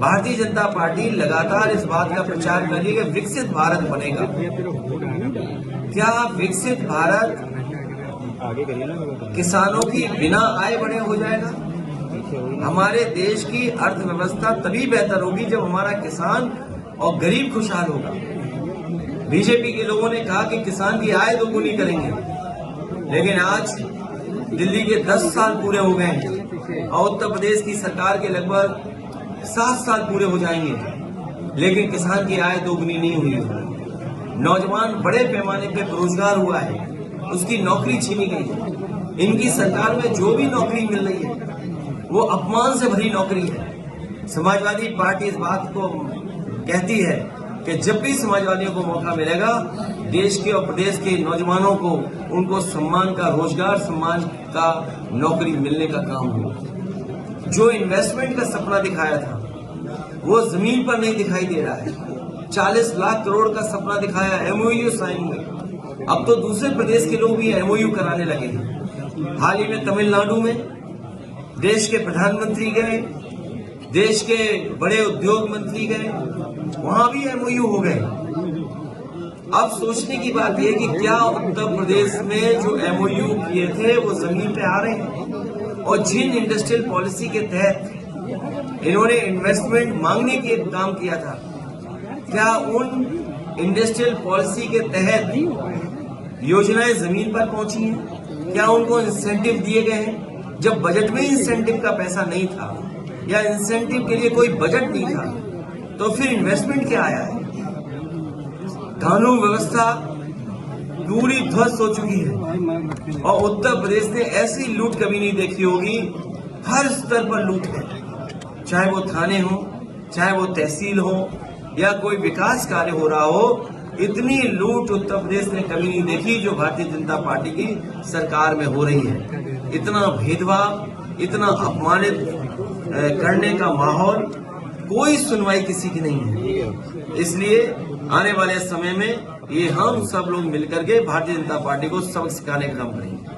Bharatiya Janata party लगातार इस बात का प्रचार कर रही है कि विकसित भारत बनेगा। क्या विकसित भारत किसानों की बिना आय बढ़े हो जाएगा? हमारे देश की अर्थव्यवस्था तभी बेहतर होगी जब हमारा किसान और गरीब खुशहाल होगा। बीजेपी के लोगों ने कहा कि किसान की आय दोगुनी करेंगे, लेकिन आज दिल्ली के 10 साल पूरे हो गए हैं और उत्तर प्रदेश की सरकार के लगभग 7 साल पूरे हो जाएंगे, लेकिन किसान की आय दोगुनी नहीं हुई। नौजवान बड़े पैमाने पर बेरोजगार हुआ है, उसकी नौकरी छीनी गई। इनकी सरकार में जो भी नौकरी मिल रही है वो अपमान से भरी नौकरी है। समाजवादी पार्टी इस बात को कहती है कि जब भी समाजवादियों को मौका मिलेगा, देश के और प्रदेश के नौजवानों को उनको सम्मान का, रोजगार सम्मान का नौकरी मिलने का काम होगा। जो इन्वेस्टमेंट का सपना दिखाया था वो जमीन पर नहीं दिखाई दे रहा है। 40 लाख करोड़ का सपना दिखाया, एमओयू साइन हुए, अब तो दूसरे प्रदेश के लोग भी एमओयू कराने लगे हैं। हाल ही में तमिलनाडु में देश के प्रधानमंत्री गए, देश के बड़े उद्योग मंत्री गए, वहां भी एमओयू हो गए। अब सोचने की बात यह कि क्या उत्तर प्रदेश में जो एमओयू किए थे वो जमीन पे आ रहे हैं? और जिन इंडस्ट्रियल पॉलिसी के तहत इन्होंने इन्वेस्टमेंट मांगने के काम किया था, क्या उन इंडस्ट्रियल पॉलिसी के तहत योजनाएं जमीन पर पहुंची हैं? क्या उनको इंसेंटिव दिए गए हैं? जब बजट में इंसेंटिव का पैसा नहीं था या इंसेंटिव के लिए कोई बजट नहीं था, तो फिर इन्वेस्टमेंट क्या आया है? कानून व्यवस्था पूरी ध्वस्त हो चुकी है और उत्तर प्रदेश ने ऐसी लूट कभी नहीं देखी होगी। हर स्तर पर लूट है, चाहे वो थाने हो, चाहे वो तहसील हो या कोई विकास कार्य हो रहा हो। इतनी लूट उत्तर प्रदेश ने कभी नहीं देखी जो भारतीय जनता पार्टी की सरकार में हो रही है। इतना भेदभाव, इतना अपमानित करने का माहौल, कोई सुनवाई किसी की नहीं है। इसलिए आने वाले समय में ये हम सब लोग मिलकर के भारतीय जनता पार्टी को सबक सिखाने का काम करेंगे।